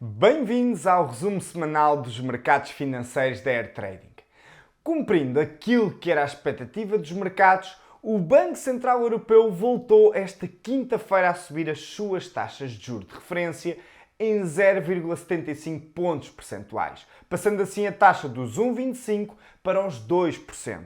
Bem-vindos ao resumo semanal dos mercados financeiros da Air Trading. Cumprindo aquilo que era a expectativa dos mercados, o Banco Central Europeu voltou esta quinta-feira a subir as suas taxas de juros de referência em 0,75 pontos percentuais, passando assim a taxa dos 1,25% para os 2%.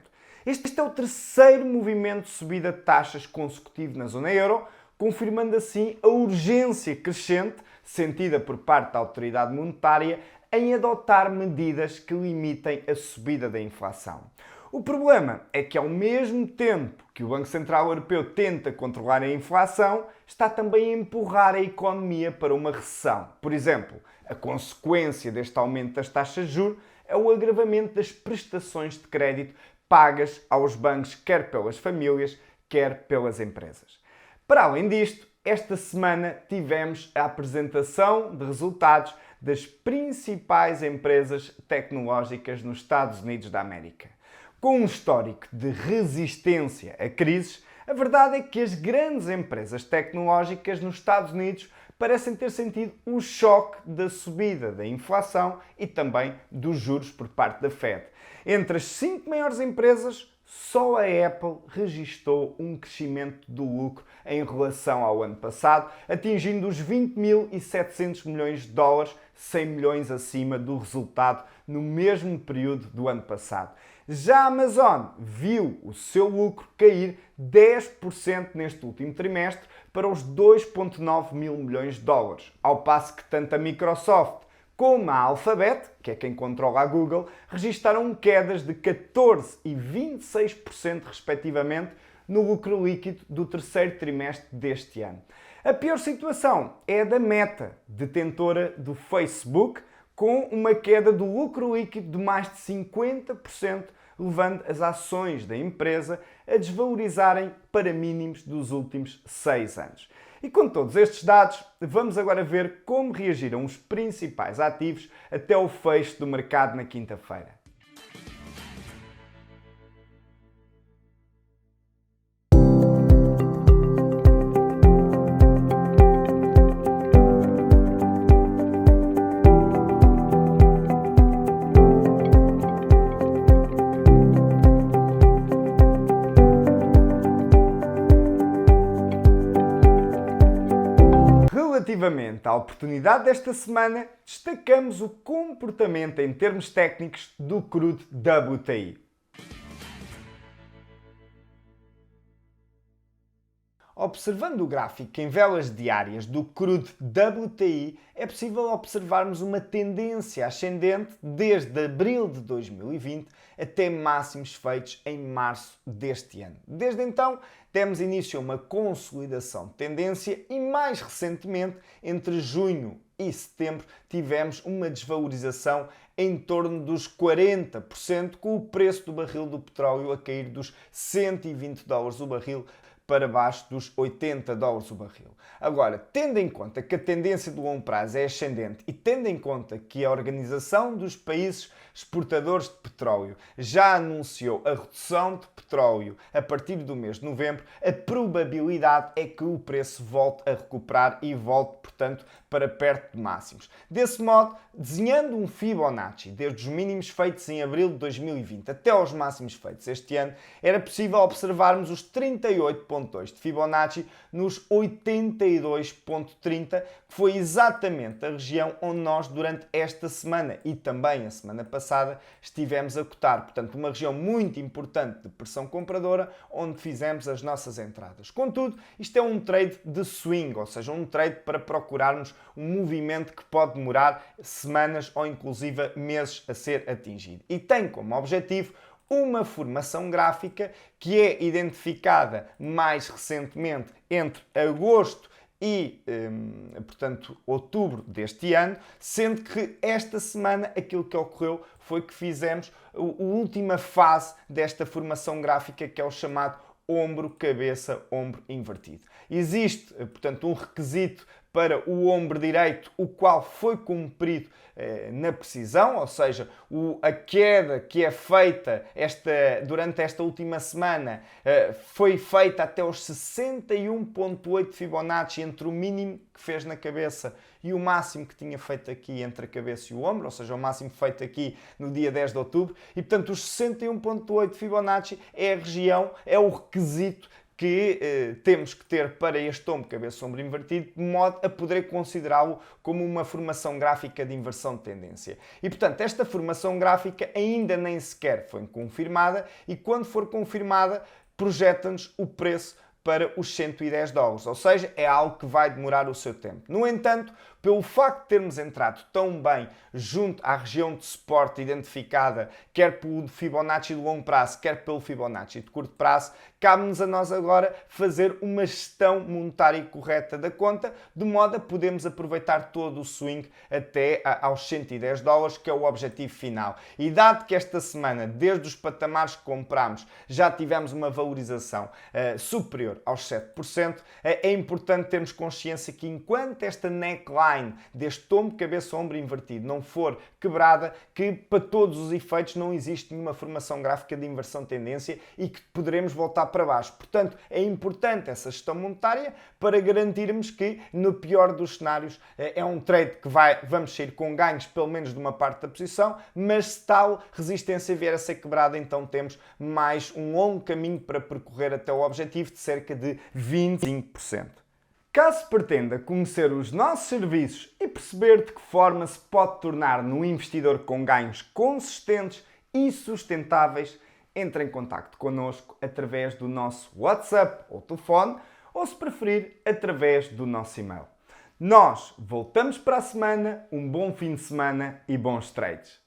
Este é o terceiro movimento de subida de taxas consecutivo na zona euro, confirmando assim a urgência crescente sentida por parte da autoridade monetária em adotar medidas que limitem a subida da inflação. O problema é que, ao mesmo tempo que o Banco Central Europeu tenta controlar a inflação, está também a empurrar a economia para uma recessão. Por exemplo, a consequência deste aumento das taxas de juros é o agravamento das prestações de crédito pagas aos bancos, quer pelas famílias, quer pelas empresas. Para além disto, esta semana tivemos a apresentação de resultados das principais empresas tecnológicas nos Estados Unidos da América. Com um histórico de resistência a crises, a verdade é que as grandes empresas tecnológicas nos Estados Unidos parecem ter sentido o choque da subida da inflação e também dos juros por parte da Fed. Entre as 5 maiores empresas, só a Apple registou um crescimento do lucro em relação ao ano passado, atingindo os 20.700 milhões de dólares, 100 milhões acima do resultado no mesmo período do ano passado. Já a Amazon viu o seu lucro cair 10% neste último trimestre para os 2,9 mil milhões de dólares, ao passo que tanto a Microsoft como a Alphabet, que é quem controla a Google, registaram quedas de 14% e 26% respectivamente no lucro líquido do terceiro trimestre deste ano. A pior situação é a da Meta, detentora do Facebook, com uma queda do lucro líquido de mais de 50%, levando as ações da empresa a desvalorizarem para mínimos dos últimos 6 anos. E com todos estes dados, vamos agora ver como reagiram os principais ativos até o fecho do mercado na quinta-feira. Relativamente à oportunidade desta semana, destacamos o comportamento em termos técnicos do crudo WTI. Observando o gráfico em velas diárias do crudo WTI, é possível observarmos uma tendência ascendente desde abril de 2020 até máximos feitos em março deste ano. Desde então, demos início a uma consolidação de tendência e, mais recentemente, entre junho e setembro, tivemos uma desvalorização em torno dos 40%, com o preço do barril do petróleo a cair dos 120 dólares o barril para baixo dos 80 dólares o barril. Agora, tendo em conta que a tendência do longo prazo é ascendente e tendo em conta que a Organização dos Países Exportadores de Petróleo já anunciou a redução de petróleo a partir do mês de novembro, a probabilidade é que o preço volte a recuperar e volte, portanto, para perto de máximos. Desse modo, desenhando um Fibonacci desde os mínimos feitos em abril de 2020 até aos máximos feitos este ano, era possível observarmos os 38,2 de Fibonacci nos 82,30, que foi exatamente a região onde nós, durante esta semana e também a semana passada, estivemos a cotar. Portanto, uma região muito importante de pressão compradora, onde fizemos as nossas entradas. Contudo, isto é um trade de swing, ou seja, um trade para procurarmos um movimento que pode demorar semanas ou inclusive meses a ser atingido. E tem como objetivo uma formação gráfica que é identificada mais recentemente entre agosto e, portanto, outubro deste ano, sendo que esta semana aquilo que ocorreu foi que fizemos a última fase desta formação gráfica, que é o chamado ombro, cabeça, ombro invertido. Existe, portanto, um requisito para o ombro direito, o qual foi cumprido na precisão, ou seja, a queda que é feita durante esta última semana foi feita até os 61,8 Fibonacci entre o mínimo que fez na cabeça e o máximo que tinha feito aqui entre a cabeça e o ombro, ou seja, o máximo feito aqui no dia 10 de outubro, e portanto os 61,8 Fibonacci é a região, é o requisito que temos que ter para este ombro cabeça-ombro invertido, de modo a poder considerá-lo como uma formação gráfica de inversão de tendência. E, portanto, esta formação gráfica ainda nem sequer foi confirmada e, quando for confirmada, projeta-nos o preço para os 110 dólares, ou seja, é algo que vai demorar o seu tempo. No entanto, pelo facto de termos entrado tão bem junto à região de suporte identificada, quer pelo Fibonacci de longo prazo, quer pelo Fibonacci de curto prazo, cabe-nos a nós agora fazer uma gestão monetária correta da conta, de modo a podermos aproveitar todo o swing até aos 110 dólares, que é o objetivo final. E dado que esta semana, desde os patamares que comprámos, já tivemos uma valorização superior aos 7%, é importante termos consciência que enquanto esta neckline deste tombo cabeça-ombro invertido não for quebrada, que para todos os efeitos não existe nenhuma formação gráfica de inversão de tendência e que poderemos voltar para baixo. Portanto, é importante essa gestão monetária para garantirmos que, no pior dos cenários, é um trade que vamos sair com ganhos pelo menos de uma parte da posição, mas se tal resistência vier a ser quebrada, então temos mais um longo caminho para percorrer até o objetivo de cerca de 25%. Caso pretenda conhecer os nossos serviços e perceber de que forma se pode tornar num investidor com ganhos consistentes e sustentáveis, entre em contacto connosco através do nosso WhatsApp ou telefone, ou se preferir, através do nosso e-mail. Nós voltamos para a semana, um bom fim de semana e bons trades!